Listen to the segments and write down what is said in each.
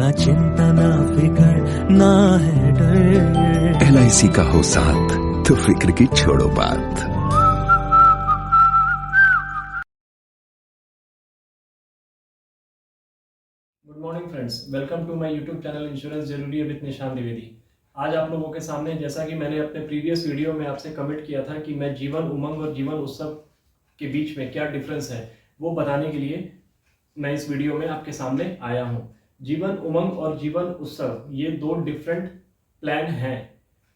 ना चिंता ना फिकर ना है डर। LIC का हो साथ तो फिक्र की छोड़ो बात। Good morning friends, welcome to my YouTube channel insurance जरूरी है विद निशान द्विवेदी। आज आप लोगों के सामने, जैसा कि मैंने अपने प्रीवियस वीडियो में आपसे कमिट किया था कि मैं जीवन उमंग और जीवन उत्सव के बीच में क्या डिफरेंस है वो बताने के लिए मैं इस वीडियो में आपके सामने आया हूँ। जीवन उमंग और जीवन उत्सव ये दो डिफरेंट प्लान हैं,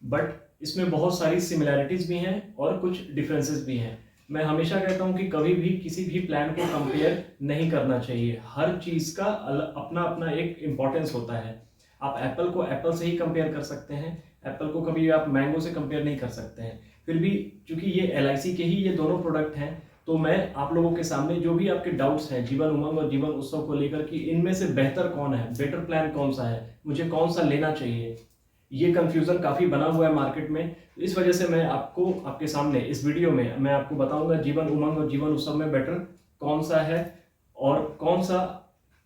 बट इसमें बहुत सारी सिमिलैरिटीज भी हैं और कुछ डिफरेंसेस भी हैं। मैं हमेशा कहता हूं कि कभी भी किसी भी प्लान को कंपेयर नहीं करना चाहिए। हर चीज का अपना अपना एक इम्पोर्टेंस होता है। आप एप्पल को एप्पल से ही कंपेयर कर सकते हैं, एप्पल को कभी आप मैंगो से कंपेयर नहीं कर सकते हैं। फिर भी चूंकि ये LIC के ही ये दोनों प्रोडक्ट हैं, तो मैं आप लोगों के सामने जो भी आपके डाउट्स हैं जीवन उमंग और जीवन उत्सव को लेकर कि इनमें से बेहतर कौन है, बेटर प्लान कौन सा है, मुझे कौन सा लेना चाहिए, ये कंफ्यूजन काफी बना हुआ है मार्केट में। इस वजह से मैं आपको आपके सामने इस वीडियो में मैं आपको बताऊंगा जीवन उमंग और जीवन उत्सव में बेटर कौन सा है और कौन सा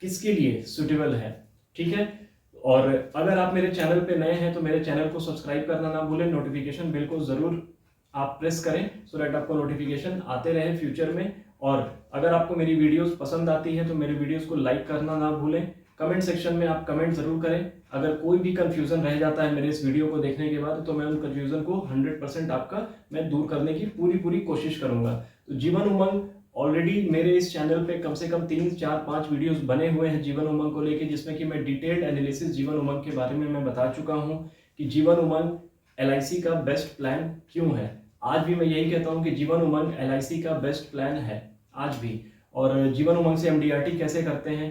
किसके लिए सुटेबल है। ठीक है, और अगर आप मेरे चैनल पे नए हैं तो मेरे चैनल को सब्सक्राइब करना ना भूलें, नोटिफिकेशन बिल को जरूर आप प्रेस करें सो दैट आपको नोटिफिकेशन आते रहे फ्यूचर में। और अगर आपको मेरी वीडियोस पसंद आती है तो मेरे वीडियोस को लाइक करना ना भूलें। कमेंट सेक्शन में आप कमेंट जरूर करें। अगर कोई भी कंफ्यूजन रह जाता है मेरे इस वीडियो को देखने के बाद तो मैं उन कंफ्यूजन को 100% आपका मैं दूर करने की पूरी कोशिश करूंगा। तो जीवन उमंग ऑलरेडी मेरे इस चैनल पे कम से कम 3, 4, 5 वीडियोस बने हुए हैं जीवन उमंग को लेके, जिसमें कि मैं डिटेल्ड एनालिसिस जीवन उमंग के बारे में मैं बता चुका हूं कि जीवन उमंग LIC का बेस्ट प्लान क्यों है। आज भी मैं यही कहता हूं कि जीवन उमंग LIC का बेस्ट प्लान है आज भी। और जीवन उमंग से MDRT कैसे करते हैं,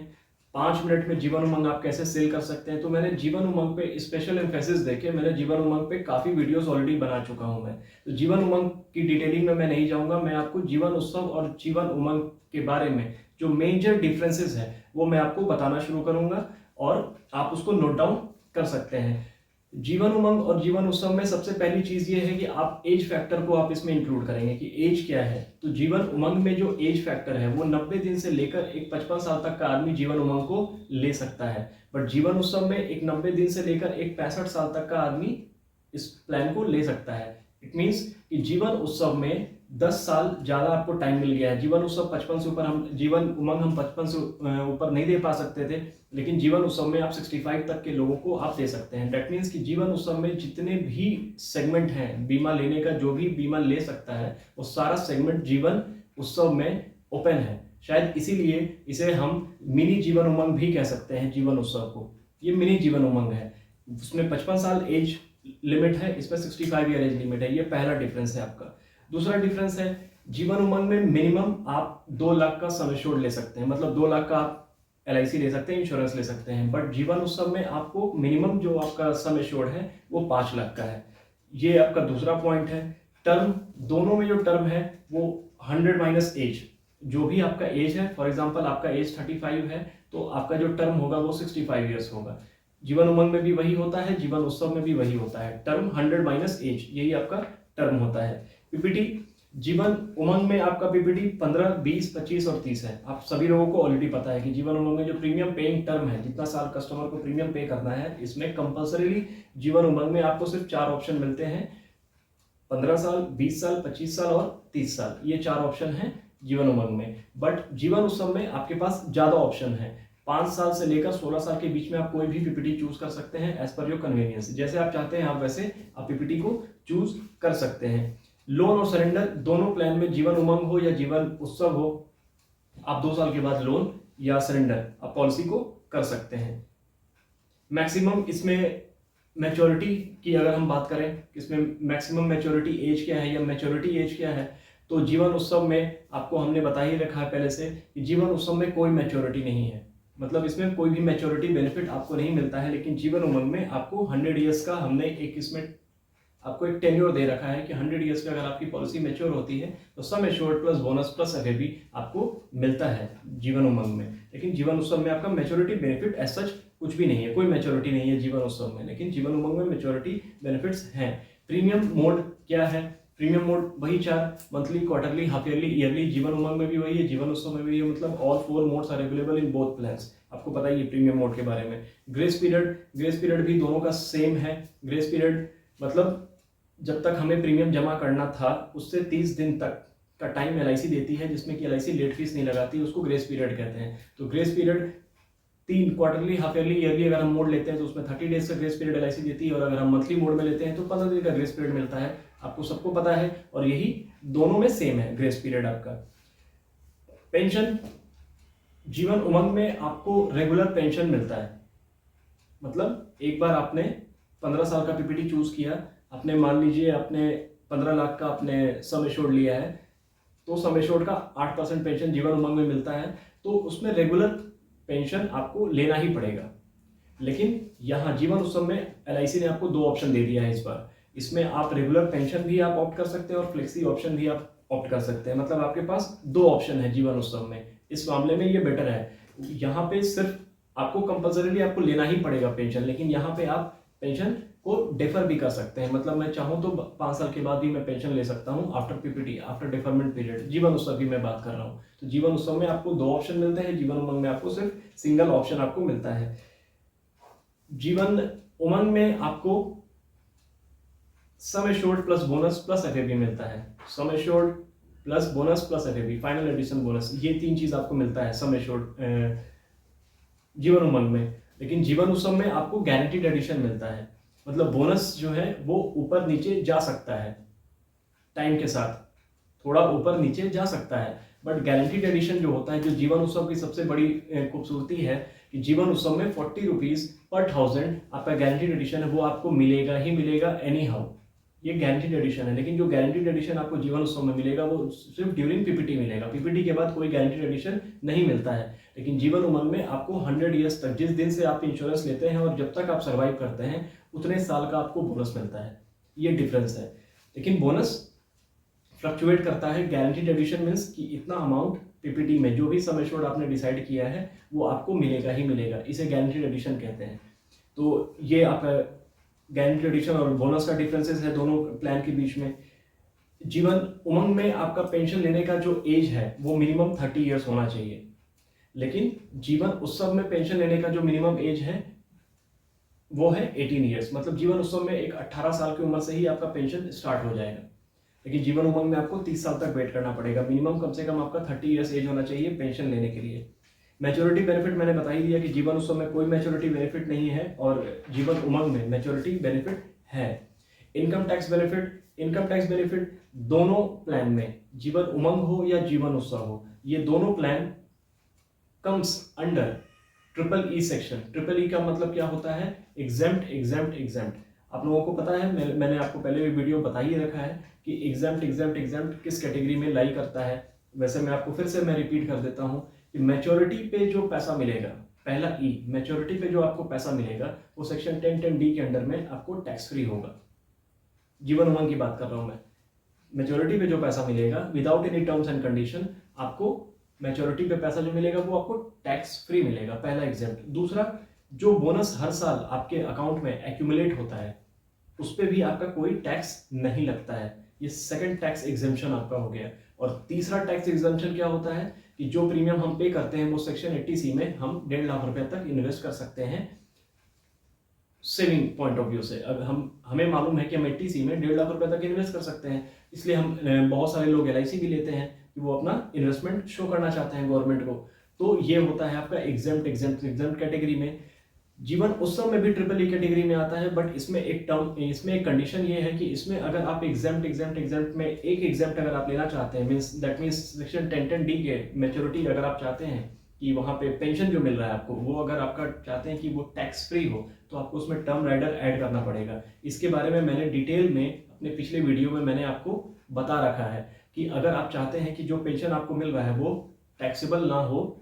5 मिनट में जीवन उमंग आप कैसे सेल कर सकते हैं, तो मैंने जीवन उमंग पे स्पेशल एम्फेसिस देके मैंने जीवन उमंग पे काफी वीडियोस ऑलरेडी बना चुका हूं मैं। तो जीवन उमंग की डिटेलिंग में मैं नहीं जाऊंगा, मैं आपको जीवन उत्सव और जीवन उमंग के बारे में जो मेजर डिफरेंसेस है वो मैं आपको बताना शुरू करूंगा और आप उसको नोट डाउन कर सकते हैं। जीवन उमंग और जीवन उत्सव में सबसे पहली चीज ये है कि आप एज फैक्टर को आप इसमें इंक्लूड करेंगे कि एज क्या है। तो जीवन उमंग में जो एज फैक्टर है वो 90 दिन से लेकर एक 55 साल तक का आदमी जीवन उमंग को ले सकता है, बट जीवन उत्सव में एक 90 दिन से लेकर एक 65 साल तक का आदमी इस प्लान को ले सकता है। इट मीन्स कि जीवन उत्सव में 10 साल ज्यादा आपको टाइम मिल गया है। जीवन उत्सव 55 से ऊपर हम जीवन उमंग हम 55 से ऊपर नहीं दे पा सकते थे, लेकिन जीवन उत्सव में आप 65 तक के लोगों को आप दे सकते हैं। दैट मीन्स कि जीवन उत्सव में जितने भी सेगमेंट हैं बीमा लेने का, जो भी बीमा ले सकता है वो सारा सेगमेंट जीवन उत्सव में ओपन है। शायद इसीलिए इसे हम मिनी जीवन उमंग भी कह सकते हैं। जीवन उत्सव को ये मिनी जीवन उमंग है, उसमें 55 साल एज लिमिट है, इसमें 65 ईयर एज लिमिट है। ये पहला डिफरेंस है आपका। दूसरा डिफरेंस है जीवन उमंग में मिनिमम आप 2 लाख का सम एश्योर्ड ले सकते हैं, मतलब 2 लाख का आप LIC ले सकते हैं, इंश्योरेंस ले सकते हैं। बट जीवन उत्सव में आपको मिनिमम जो आपका सम एश्योर्ड है वो 5 लाख का है। ये आपका दूसरा पॉइंट है। टर्म, दोनों में जो टर्म है वो 100 माइनस एज, जो भी आपका एज है, फॉर एग्जाम्पल आपका एज 35 है तो आपका जो टर्म होगा वो 65 ईयर्स होगा। जीवन उमंग में भी वही होता है, जीवन उत्सव में भी वही होता है। टर्म 100 माइनस एज, यही आपका टर्म होता है। PPT जीवन उमंग में आपका PPT 15, 20, 25 और 30 है। आप सभी लोगों को ऑलरेडी पता है कि जीवन उमंग में जो प्रीमियम पेइंग टर्म है, जितना साल कस्टमर को प्रीमियम पे करना है, इसमें कंपल्सरीली जीवन उमंग में आपको सिर्फ 4 ऑप्शन मिलते हैं, 15 साल, 20 साल, 25 साल और 30 साल। ये 4 ऑप्शन हैं जीवन उमंग में। बट जीवन उत्सव में आपके पास ज्यादा ऑप्शन है। 5 साल से लेकर 16 साल के बीच में आप कोई भी PPT चूज कर सकते हैं एज पर योर कन्वीनियंस। जैसे आप चाहते हैं आप वैसे आप PPT को चूज कर सकते हैं। लोन और सरेंडर दोनों प्लान में, जीवन उमंग हो या जीवन उत्सव हो, आप 2 साल के बाद लोन या सरेंडर आप पॉलिसी को कर सकते हैं। मैक्सिमम इसमें मैच्योरिटी की अगर हम बात करें, इसमें मैक्सिमम मैच्योरिटी एज क्या है या मैच्योरिटी एज क्या है, तो जीवन उत्सव में आपको हमने बता ही रखा है पहले से कि जीवन उत्सव में कोई मैच्योरिटी नहीं है, मतलब इसमें कोई भी मैच्योरिटी बेनिफिट आपको नहीं मिलता है। लेकिन जीवन उमंग में आपको 100 ईयर्स का हमने एक इसमें आपको एक टेन्योर दे रखा है कि 100 ईयर्स पे अगर आपकी पॉलिसी मैच्योर होती है तो सम assured plus bonus plus FAB आपको मिलता है जीवन उमंग में। लेकिन जीवन उत्सव में आपका मैच्योरिटी बेनिफिट एज सच कुछ भी नहीं है, कोई मैच्योरिटी नहीं है जीवन उत्सव में, लेकिन जीवन उमंग में मैच्योरिटी बेनिफिट्स हैं। प्रीमियम मोड क्या है, प्रीमियम मोड वही 4, monthly, quarterly, half yearly, yearly. जीवन उमंग में भी वही है, जीवन उत्सव में भी है, मतलब all 4 modes are available in both plans. आपको पता ही है प्रीमियम मोड के बारे में। ग्रेस पीरियड भी दोनों का सेम है। ग्रेस पीरियड मतलब जब तक हमें प्रीमियम जमा करना था उससे 30 दिन तक का टाइम LIC देती है, जिसमें कि LIC लेट फीस नहीं लगाती, उसको ग्रेस पीरियड कहते हैं। तो grace period 3, quarterly, half yearly, yearly अगर हम मोड लेते हैं तो उसमें 30 डेज का ग्रेस पीरियड LIC देती है, और अगर हम मंथली मोड में लेते हैं तो 15 दिन का ग्रेस पीरियड मिलता है। आपको सबको पता है, और यही दोनों में सेम है ग्रेस पीरियड आपका। पेंशन, जीवन उमंग में आपको रेगुलर पेंशन मिलता है। मतलब एक बार आपने 15 साल का PPT चूज किया, आपने मान लीजिए आपने 15 लाख का आपने सम एश्योर्ड लिया है, तो सम एश्योर्ड का 8% पेंशन जीवन उमंग में मिलता है, तो उसमें रेगुलर पेंशन आपको लेना ही पड़ेगा। लेकिन यहाँ जीवन उत्सव में LIC ने आपको 2 ऑप्शन दे दिया है इस बार। इसमें आप रेगुलर पेंशन भी आप ऑप्ट कर सकते हैं और फ्लेक्सी ऑप्शन भी आप ऑप्ट कर सकते हैं। मतलब आपके पास 2 ऑप्शन है जीवन उत्सव में। इस मामले में ये बेटर है। यहाँ पे सिर्फ आपको कंपल्सरीली आपको लेना ही पड़ेगा पेंशन, लेकिन यहाँ पे आप पेंशन को डेफर भी कर सकते हैं। मतलब मैं चाहूँ तो 5 साल के बाद भी मैं पेंशन ले सकता हूँ after PPT, after deferment period. जीवन उत्सव की मैं बात कर रहा हूँ। तो जीवन उत्सव में आपको 2 ऑप्शन मिलते हैं, जीवन उमंग में आपको सिर्फ सिंगल ऑप्शन आपको मिलता है। जीवन उमंग में आपको sum assured plus bonus plus FAB मिलता है। Sum assured plus bonus plus FAB, final addition bonus, ये 3 चीज आपको मिलता है सम एश्योर्ड जीवन उमंग में। लेकिन जीवन उत्सव में आपको गारंटीड एडिशन मिलता है। मतलब बोनस जो है वो ऊपर नीचे जा सकता है, टाइम के साथ थोड़ा ऊपर नीचे जा सकता है, बट गारंटीड एडिशन जो होता है, जो जीवन उत्सव की सबसे बड़ी खूबसूरती है कि जीवन उत्सव में 40 रुपीज पर 1000 आपका गारंटीड एडिशन है, वो आपको मिलेगा ही मिलेगा एनी हाउ। ये गारंटीड एडिशन है। लेकिन जो गारंटीड एडिशन आपको जीवन उत्सव में मिलेगा वो सिर्फ ड्यूरिंग PPT मिलेगा। PPT के बाद कोई गारंटीड एडिशन नहीं मिलता है। लेकिन जीवन उमंग में आपको 100 ईयर्स तक, जिस दिन से आप इंश्योरेंस लेते हैं और जब तक आप सर्वाइव करते हैं, उतने साल का आपको बोनस मिलता है। ये डिफरेंस है। लेकिन बोनस फ्लक्चुएट करता है। गारंटीड एडिशन मीन्स कि इतना अमाउंट PPT में जो भी सम एश्योर्ड आपने डिसाइड किया है वो आपको मिलेगा ही मिलेगा। इसे गारंटीड एडिशन कहते हैं। तो ये आपका गारंटीड एडिशन और बोनस का डिफरेंसेस है दोनों प्लान के बीच में। जीवन उमंग में आपका पेंशन लेने का जो एज है वो मिनिमम 30 ईयर्स होना चाहिए। लेकिन जीवन उत्सव में पेंशन लेने का जो मिनिमम एज है वो है 18 ईयर्स। मतलब जीवन उत्सव में एक 18 साल की उम्र से ही आपका पेंशन स्टार्ट हो जाएगा। लेकिन जीवन उमंग में आपको 30 साल तक वेट करना पड़ेगा। मिनिमम कम से कम आपका 30 ईयर्स एज होना चाहिए पेंशन लेने के लिए। मैच्योरिटी बेनिफिट मैंने बता ही दिया कि जीवन उत्सव में कोई मैच्योरिटी बेनिफिट नहीं है और जीवन उमंग में मैच्योरिटी बेनिफिट है। इनकम टैक्स बेनिफिट दोनों प्लान में, जीवन उमंग हो या जीवन उत्सव हो, ये दोनों plan comes under EEE section. EEE का मतलब क्या होता है? एग्जेम्प्ट। आप लोगों को पता है, मैंने आपको पहले भी वीडियो बता ही रखा है कि एग्जेम्प्ट किस कैटेगरी में लाई करता है। वैसे मैं आपको फिर से मैं रिपीट कर देता हूँ कि मैच्योरिटी पे जो पैसा मिलेगा, पहला E, मैच्योरिटी पे जो आपको पैसा मिलेगा वो सेक्शन 10(10)D के अंडर में आपको टैक्स फ्री होगा। जीवन उमंग की बात कर रहा हूं मैं। मैच्योरिटी पे जो पैसा मिलेगा without any terms and condition, आपको मैच्योरिटी पे पैसा जो मिलेगा वो आपको टैक्स फ्री मिलेगा, पहला एग्जेम्प्ट। दूसरा, जो बोनस हर साल आपके अकाउंट में एक्यूमुलेट होता है उस पर भी आपका कोई टैक्स नहीं लगता है। ये सेकंड टैक्स एग्जेम्पशन आपका हो गया। और तीसरा टैक्स एग्जेम्पशन क्या होता है कि जो प्रीमियम हम पे करते हैं वो सेक्शन 80C में हम 1.5 लाख रुपए तक इन्वेस्ट कर सकते हैं सेविंग पॉइंट ऑफ व्यू से। अब हमें मालूम है कि हम 80C में 1.5 लाख रुपए तक इन्वेस्ट कर सकते हैं, इसलिए हम बहुत सारे लोग LIC भी लेते हैं कि वो अपना इन्वेस्टमेंट शो करना चाहते हैं गवर्नमेंट को। तो ये होता है आपका एग्जेम्प्ट कैटेगरी में। जीवन उत्सव में भी EEE कैटेगरी में आता है, बट इसमें एक कंडीशन ये है कि इसमें अगर आप एग्जेम्प्ट में एक एग्जेम्प्ट अगर आप लेना चाहते हैं, दैट मीन्स सेक्शन 10(10)D के मैच्योरिटी अगर आप चाहते हैं कि वहाँ पे पेंशन जो मिल रहा है आपको, वो अगर आपका चाहते हैं कि वो टैक्स फ्री हो, तो आपको उसमें टर्म राइडर ऐड करना पड़ेगा। इसके बारे में मैंने डिटेल में अपने पिछले वीडियो में मैंने आपको बता रखा है कि अगर आप चाहते हैं कि जो पेंशन आपको मिल रहा है वो टैक्सेबल ना हो,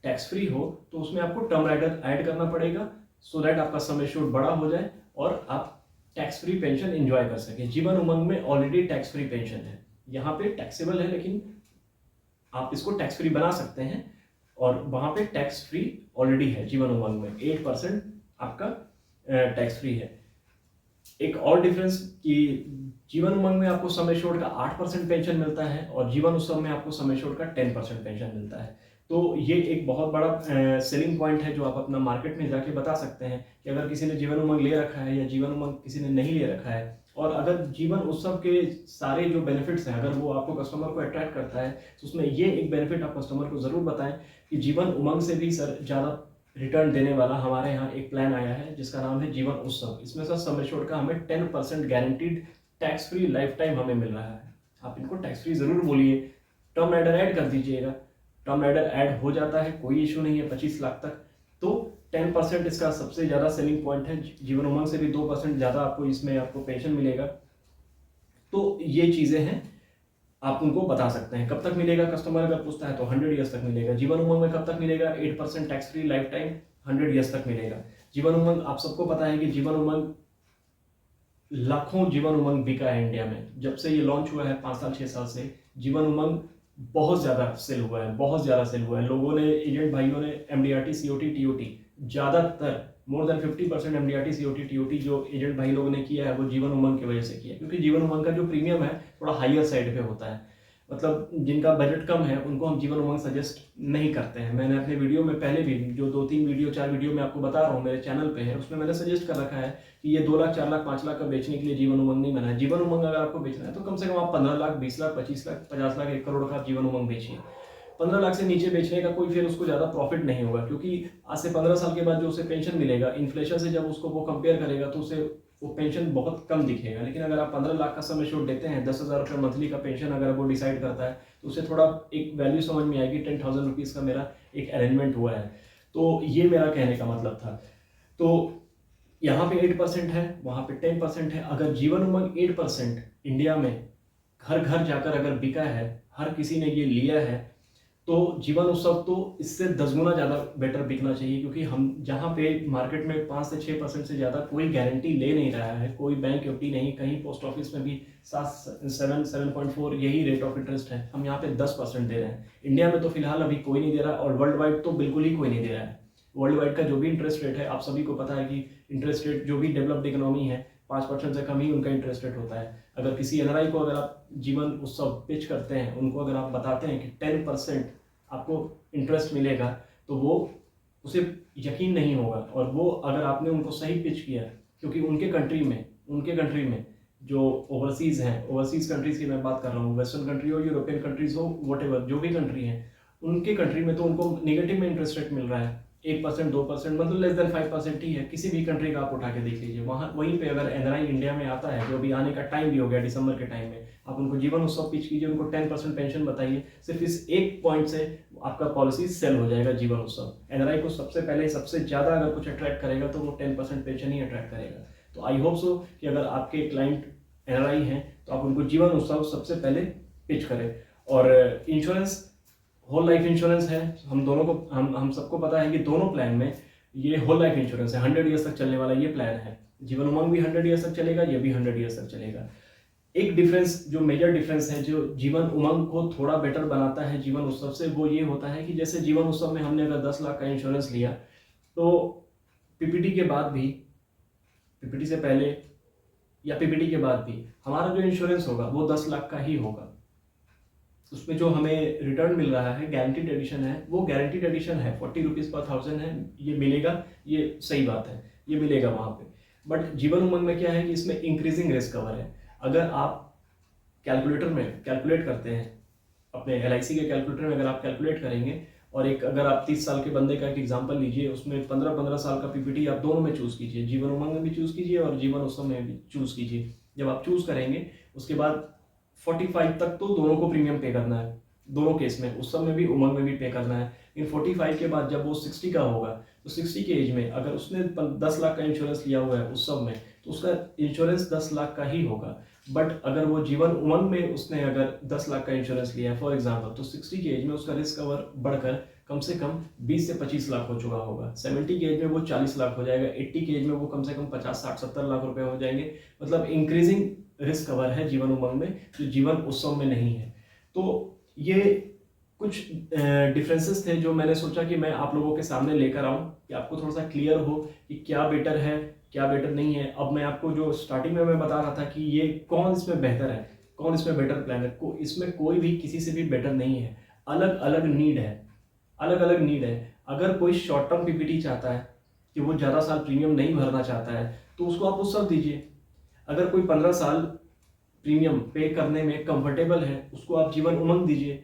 टैक्स फ्री हो, तो उसमें आपको टर्म राइडर ऐड करना पड़ेगा सो दैट आपका सम एश्योर्ड बड़ा हो जाए और आप टैक्स फ्री पेंशन एंजॉय कर सके। जीवन उमंग में ऑलरेडी टैक्स फ्री पेंशन है, यहाँ पे टैक्सेबल है लेकिन आप इसको टैक्स फ्री बना सकते हैं और वहां पे टैक्स फ्री ऑलरेडी है। जीवन उमंग में 8% आपका टैक्स फ्री है। एक और डिफरेंस कि जीवन उमंग में आपको सम एश्योर्ड का 8% पेंशन मिलता है और जीवन उत्सव में आपको सम एश्योर्ड का 10% पेंशन मिलता है। तो ये एक बहुत बड़ा सेलिंग पॉइंट है जो आप अपना मार्केट में जाके बता सकते हैं कि अगर किसी ने जीवन उमंग ले रखा है या जीवन उमंग किसी ने नहीं ले रखा है, और अगर जीवन उत्सव के सारे जो बेनिफिट्स हैं अगर वो आपको कस्टमर को अट्रैक्ट करता है तो उसमें ये एक बेनिफिट आप कस्टमर को ज़रूर बताएं कि जीवन उमंग से भी सर ज़्यादा रिटर्न देने वाला हमारे यहाँ एक प्लान आया है जिसका नाम है जीवन उत्सव। इसमें सर सम एश्योर्ड का हमें 10% guaranteed tax free life time हमें मिल रहा है। आप इनको टैक्स फ्री ज़रूर बोलिए, टर्म राइडर ऐड कर दीजिएगा, टर्म राइडर ऐड हो जाता है, कोई इशू नहीं है 25 लाख तक। तो 10% इसका सबसे ज़्यादा सेलिंग पॉइंट है। जीवन उमंग से भी 2% ज़्यादा आपको इसमें आपको पेंशन मिलेगा। तो ये चीज़ें हैं, आप उनको बता सकते हैं। कब तक मिलेगा कस्टमर अगर पूछता है तो 100 ईयर्स तक मिलेगा। जीवन उमंग में कब तक मिलेगा? 8% tax free life time 100 years तक मिलेगा। जीवन उमंग आप सबको पता है कि जीवन उमंग लाखों जीवन उमंग बिका है इंडिया में। जब से ये लॉन्च हुआ है 5 साल 6 साल से जीवन उमंग बहुत ज़्यादा सेल हुआ है, बहुत ज़्यादा सेल हुआ है। लोगों ने, एजेंट भाइयों ने MDRT COT TOT ज़्यादातर more than 50% MDRT COT TOT जो एजेंट भाई लोगों ने किया है वो जीवन उमंग की वजह से किया है, क्योंकि जीवन उमंग का जो प्रीमियम है थोड़ा हाईयर साइड पे होता है। मतलब जिनका बजट कम है उनको हम जीवन उमंग सजेस्ट नहीं करते हैं। मैंने अपने वीडियो में पहले भी जो 2-3 वीडियो 4 वीडियो में आपको बता रहा हूँ मेरे चैनल पे है, उसमें मैंने सजेस्ट कर रखा है कि ये 2 लाख 4 लाख 5 लाख का बेचने के लिए जीवन उमंग नहीं बना है। जीवन उमंग अगर आपको बेचना है तो कम से कम आप 15 लाख 20 लाख 25 लाख 50 लाख 1 करोड़ का आप जीवन उमंग बेचिए। 15 लाख से नीचे बेचने का कोई फिर उसको ज़्यादा प्रॉफिट नहीं होगा, क्योंकि आज से 15 साल के बाद जो उसे पेंशन मिलेगा इन्फ्लेशन से जब उसको वो कंपेयर करेगा तो उसे वो पेंशन बहुत कम दिखेगा। लेकिन अगर आप 15 लाख का सम एश्योर्ड देते हैं, 10,000 रुपये मंथली का पेंशन अगर वो डिसाइड करता है तो उसे थोड़ा एक वैल्यू समझ में आएगी। 10,000 रुपीज़ का मेरा एक अरेंजमेंट हुआ है। तो ये मेरा कहने का मतलब था। तो यहाँ पे 8% है, वहाँ पे 10% है। अगर जीवन उमंग 8% इंडिया में घर घर जाकर अगर बिका है, हर किसी ने ये लिया है, तो जीवन उत्सव तो इससे 10 गुना ज़्यादा बेटर बिकना चाहिए, क्योंकि हम जहाँ पे मार्केट में 5 से 6% से ज़्यादा कोई गारंटी ले नहीं रहा है, कोई बैंक एफडी नहीं, कहीं पोस्ट ऑफिस में भी 7.4 यही रेट ऑफ इंटरेस्ट है, हम यहाँ पे 10% दे रहे हैं। इंडिया में तो फिलहाल अभी कोई नहीं दे रहा और वर्ल्ड वाइड तो बिल्कुल ही कोई नहीं दे रहा है। वर्ल्ड वाइड का जो भी इंटरेस्ट रेट है, आप सभी को पता है कि इंटरेस्ट रेट जो भी डेवलप्ड इकोनॉमी है 5% से कम ही उनका इंटरेस्ट रेट होता है। अगर किसी NRI को अगर आप जीवन उत्सव पिच करते हैं, उनको अगर आप बताते हैं कि 10% आपको इंटरेस्ट मिलेगा, तो वो उसे यकीन नहीं होगा। और वो अगर आपने उनको सही पिच किया, क्योंकि उनके कंट्री में जो ओवरसीज़ हैं, ओवरसीज़ कंट्रीज़ की मैं बात कर रहा हूँ, वेस्टर्न कंट्री हो, यूरोपियन कंट्रीज़ हो, व्हाटएवर जो भी कंट्री हैं, उनके कंट्री में तो उनको नेगेटिव में इंटरेस्ट रेट मिल रहा है 1% 2%, मतलब लेस देन 5% ही है। किसी भी कंट्री का आप उठा के देख लीजिए, वहीं पे अगर NRI इंडिया में आता है, जो अभी आने का टाइम भी हो गया दिसंबर के टाइम में, आप उनको जीवन उत्सव पिच कीजिए, उनको 10% पेंशन बताइए, सिर्फ इस एक पॉइंट से आपका पॉलिसी सेल हो जाएगा जीवन उत्सव। NRI को सबसे पहले सबसे ज़्यादा अगर कुछ अट्रैक्ट करेगा तो वो 10% पेंशन ही अट्रैक्ट करेगा। तो आई होप सो कि अगर आपके क्लाइंट NRI हैं तो आप उनको जीवन उत्सव सबसे पहले पिच करें। और इंश्योरेंस होल लाइफ इंश्योरेंस है, हम दोनों को हम सबको पता है कि दोनों प्लान में ये होल लाइफ इंश्योरेंस है, 100 ईयर्स तक चलने वाला ये प्लान है। जीवन उमंग भी 100 ईयर्स तक चलेगा, ये भी 100 ईयर्स तक चलेगा। एक डिफरेंस, जो मेजर डिफरेंस है जो जीवन उमंग को थोड़ा बेटर बनाता है जीवन उत्सव से, वो ये होता है कि जैसे जीवन उत्सव में हमने अगर 10 लाख का इंश्योरेंस लिया तो PPT के बाद भी, PPT से पहले या PPT के बाद भी हमारा जो इंश्योरेंस होगा वो 10 लाख का ही होगा। उसमें जो हमें रिटर्न मिल रहा है, गारंटीड एडिशन है, वो गारंटीड एडिशन है, 40 रुपीज़ पर 1000 है, ये मिलेगा, ये सही बात है, ये मिलेगा वहाँ पे। बट जीवन उमंग में क्या है कि इसमें इंक्रीजिंग रिस्क कवर है। अगर आप कैलकुलेटर में कैलकुलेट करते हैं, अपने LIC के कैलकुलेटर में अगर आप कैलकुलेट करेंगे, और एक अगर आप 30 साल के बंदे का एक एग्जांपल लीजिए, उसमें 15-15 साल का PPT आप दोनों में चूज़ कीजिए, जीवन उमंग में भी चूज़ कीजिए और जीवन उत्सव में भी चूज़ कीजिए। जब आप चूज़ करेंगे उसके बाद 45 तक तो दोनों को प्रीमियम पे करना है, दोनों केस में, उत्सव में भी उमंग में भी पे करना है। लेकिन 45 के बाद जब वो 60 का होगा तो 60 के एज में अगर उसने 10 लाख का इंश्योरेंस लिया हुआ है उत्सव में, तो उसका इंश्योरेंस 10 लाख का ही होगा। बट अगर वो जीवन उमंग में उसने अगर 10 लाख का इंश्योरेंस लिया है फॉर एग्जांपल, तो 60 के एज में उसका रिस्क कवर बढ़कर कम से कम 20 से 25 लाख हो चुका होगा। 70 के एज में वो 40 लाख हो जाएगा, 80 के एज में वो कम से कम 50-60-70 लाख रुपए हो जाएंगे। मतलब इंक्रीजिंग रिस्क कवर है जीवन उमंग में, जो जीवन उत्सव में नहीं है। तो ये कुछ डिफरेंसेस थे जो मैंने सोचा कि मैं आप लोगों के सामने लेकर आऊं कि आपको थोड़ा सा क्लियर हो कि क्या बेटर है क्या बेटर नहीं है। अब मैं आपको जो स्टार्टिंग में मैं बता रहा था कि ये कौन इसमें बेहतर है, कौन इसमें बेटर प्लान है, इसमें कोई भी किसी से भी बेटर नहीं है। अलग अलग नीड है, अलग अलग नीड है। अगर कोई शॉर्ट टर्म पीपीटी चाहता है कि वो ज़्यादा साल प्रीमियम नहीं भरना चाहता है तो उसको आप उत्सव दीजिए। अगर कोई 15 साल प्रीमियम पे करने में कंफर्टेबल है उसको आप जीवन उमंग दीजिए,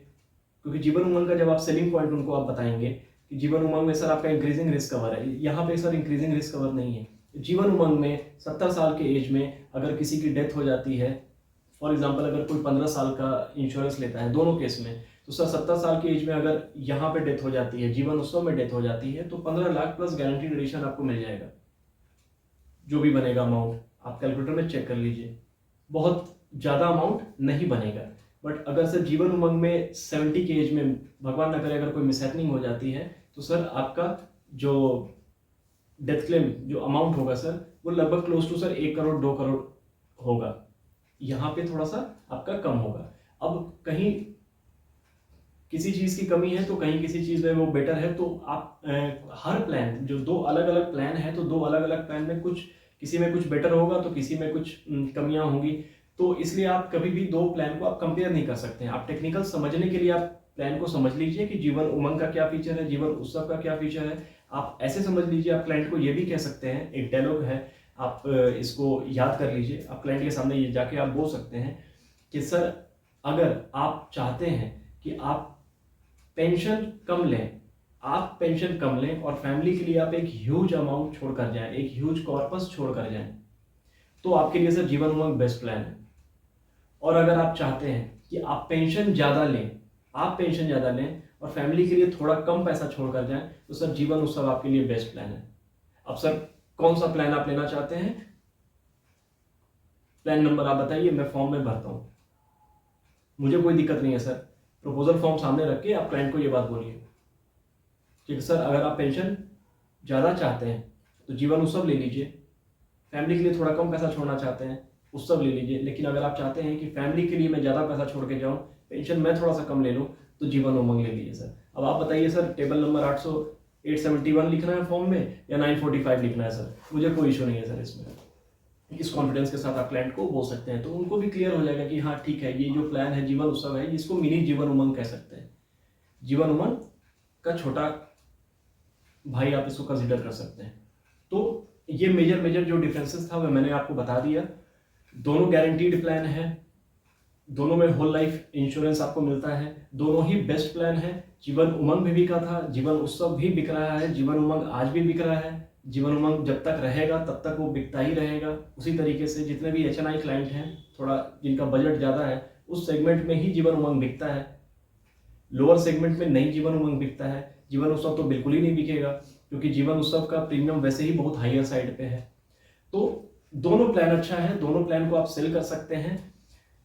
क्योंकि जीवन उमंग का जब आप सेलिंग पॉइंट उनको आप बताएंगे कि जीवन उमंग में सर आपका इंक्रीजिंग रिस्क कवर है, यहाँ पे सर इंक्रीजिंग रिस्क कवर नहीं है। जीवन उमंग में 70 साल के एज में अगर किसी की डेथ हो जाती है, फॉर एग्जांपल अगर कोई 15 साल का इंश्योरेंस लेता है दोनों केस में, तो सर 70 साल की एज में अगर यहाँ पे डेथ हो जाती है, जीवन उत्सव में डेथ हो जाती है, तो 15 लाख प्लस गारंटीड एडिशन आपको मिल जाएगा। जो भी बनेगा अमाउंट आप कैलकुलेटर में चेक कर लीजिए, बहुत ज़्यादा अमाउंट नहीं बनेगा। बट अगर सर जीवन उमंग में 70 के एज में भगवान न करे अगर कोई मिसहैपनिंग हो जाती है तो सर आपका जो डेथ क्लेम जो अमाउंट होगा सर वो लगभग close to sir 1 crore 2 crore होगा। यहाँ पे थोड़ा सा आपका कम होगा। अब कहीं किसी चीज़ की कमी है तो कहीं किसी चीज़ में वो बेटर है, तो आप हर प्लान जो 2 अलग अलग प्लान है तो 2 अलग अलग प्लान में कुछ किसी में कुछ बेटर होगा तो किसी में कुछ कमियां होंगी। तो इसलिए आप कभी भी 2 प्लान को आप कंपेयर नहीं कर सकते हैं। आप टेक्निकल समझने के लिए आप प्लान को समझ लीजिए कि जीवन उमंग का क्या फीचर है, जीवन उत्सव का क्या फीचर है। आप ऐसे समझ लीजिए, आप क्लाइंट को ये भी कह सकते हैं, एक डायलॉग है आप इसको याद कर लीजिए, आप क्लाइंट के सामने ये जाके आप बोल सकते हैं कि सर अगर आप चाहते हैं कि आप पेंशन कम लें, आप पेंशन कम लें और फैमिली के लिए आप एक ह्यूज अमाउंट छोड़ कर जाएं, एक ह्यूज कॉर्पस छोड़ कर जाएं, तो आपके लिए sir Jeevan Umang best plan है। और अगर आप चाहते हैं कि आप पेंशन ज़्यादा लें, आप पेंशन ज़्यादा लें और फैमिली के लिए थोड़ा कम पैसा छोड़ कर जाएं, तो सर जीवन उत्सव आपके लिए बेस्ट प्लान है। अब सर कौन सा प्लान आप लेना चाहते हैं, प्लान नंबर आप बताइए, मैं फॉर्म में भरता हूँ, मुझे कोई दिक्कत नहीं है सर। प्रपोजल फॉर्म सामने रख के आप क्लाइंट को ये बात बोलिए, ठीक है सर अगर आप पेंशन ज़्यादा चाहते हैं तो जीवन उत्सव ले लीजिए, फैमिली के लिए थोड़ा कम पैसा छोड़ना चाहते हैं उत्सव ले लीजिए, लेकिन अगर आप चाहते हैं कि फैमिली के लिए मैं ज़्यादा पैसा छोड़ के जाऊँ, पेंशन मैं थोड़ा सा कम ले लूँ, तो जीवन उमंग ले लीजिए सर। अब आप बताइए सर टेबल नंबर 871 लिखना है फॉर्म में या 945 लिखना है सर, मुझे कोई इशू नहीं है सर इसमें। इस कॉन्फिडेंस के साथ आप क्लाइंट को बोल सकते हैं तो उनको भी क्लियर हो जाएगा कि हाँ ठीक है, ये जो प्लान है जीवन उत्सव है, इसको मिनी जीवन उमंग कह सकते हैं, जीवन उमंग का छोटा भाई आप इसको कंसिडर कर सकते हैं। तो ये मेजर जो डिफरेंसेस था वो मैंने आपको बता दिया। दोनों गारंटीड प्लान है, दोनों में होल लाइफ इंश्योरेंस आपको मिलता है, दोनों ही बेस्ट प्लान है। जीवन उमंग भी बिका था, जीवन उत्सव भी बिक रहा है, जीवन उमंग आज भी बिक रहा है, जीवन उमंग जब तक रहेगा तब तक वो बिकता ही रहेगा। उसी तरीके से जितने भी HNI क्लाइंट हैं, थोड़ा जिनका बजट ज़्यादा है, उस सेगमेंट में ही जीवन उमंग बिकता है, लोअर सेगमेंट में नहीं जीवन उमंग बिकता है। जीवन उत्सव तो बिल्कुल ही नहीं बिकेगा क्योंकि जीवन उत्सव का प्रीमियम वैसे ही बहुत हायर साइड पे है। तो दोनों प्लान अच्छा है, दोनों प्लान को आप सेल कर सकते हैं।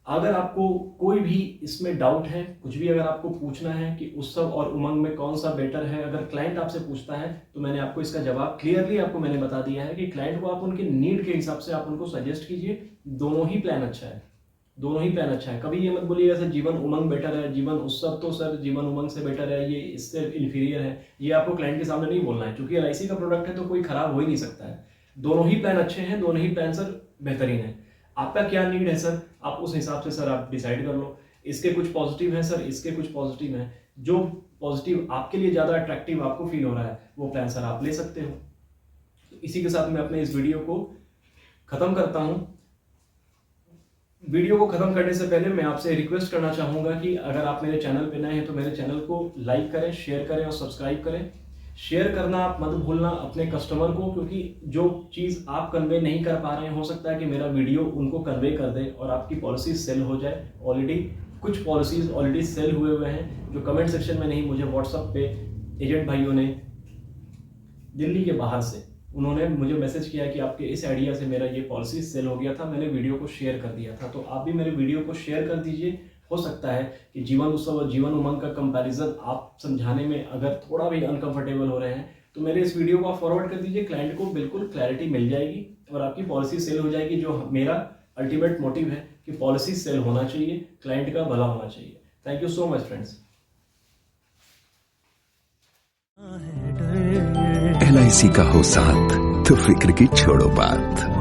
अगर आपको कोई भी इसमें डाउट है, कुछ भी अगर आपको पूछना है कि उत्सव और उमंग में कौन सा बेटर है, अगर क्लाइंट आपसे पूछता है तो मैंने आपको इसका जवाब क्लियरली आपको मैंने बता दिया है कि क्लाइंट को आप उनके नीड के हिसाब से आप उनको सजेस्ट कीजिए। दोनों ही प्लान अच्छा है, दोनों ही प्लान अच्छा है। कभी ये मत बोलिएगा सर जीवन उमंग बेटर है, जीवन उत्सव तो सर जीवन उमंग से बेटर है, ये इससे इन्फीरियर है, ये आपको क्लाइंट के सामने नहीं बोलना है, क्योंकि LIC का प्रोडक्ट है तो कोई खराब हो ही नहीं सकता है। दोनों ही प्लान अच्छे हैं, दोनों ही प्लान सर बेहतरीन है। आपका क्या नीड है सर, आप उस हिसाब से सर आप डिसाइड कर लो। इसके कुछ पॉजिटिव हैं सर, इसके कुछ पॉजिटिव हैं, जो पॉजिटिव आपके लिए ज़्यादा अट्रैक्टिव आपको फील हो रहा है वो प्लान सर आप ले सकते हो। तो इसी के साथ मैं अपने इस वीडियो को ख़त्म करता हूँ। वीडियो को ख़त्म करने से पहले मैं आपसे रिक्वेस्ट करना चाहूँगा कि अगर आप मेरे चैनल पे नए हैं तो मेरे चैनल को लाइक करें, शेयर करें और सब्सक्राइब करें। शेयर करना आप मत भूलना अपने कस्टमर को, क्योंकि जो चीज़ आप कन्वे नहीं कर पा रहे हैं हो सकता है कि मेरा वीडियो उनको कन्वे कर दे और आपकी पॉलिसी सेल हो जाए। ऑलरेडी कुछ पॉलिसीज़ ऑलरेडी सेल हुए हैं जो कमेंट सेक्शन में नहीं, मुझे व्हाट्सएप पे एजेंट भाइयों ने दिल्ली के बाहर से उन्होंने मुझे मैसेज किया कि आपके इस आइडिया से मेरा ये पॉलिसी सेल हो गया था, मैंने वीडियो को शेयर कर दिया था। तो आप भी मेरे वीडियो को शेयर कर दीजिए। हो सकता है कि जीवन उत्सव और जीवन उमंग का कंपैरिजन आप समझाने में अगर थोड़ा भी अनकंफर्टेबल हो रहे हैं तो मेरे इस वीडियो को आप फॉरवर्ड कर दीजिए, क्लाइंट को बिल्कुल क्लैरिटी मिल जाएगी और आपकी पॉलिसी सेल हो जाएगी। जो मेरा अल्टीमेट मोटिव है कि पॉलिसी सेल होना चाहिए, क्लाइंट का भला होना चाहिए। Thank you so much friends. LIC का हो साथ तो फिक्र की छोड़ो बात।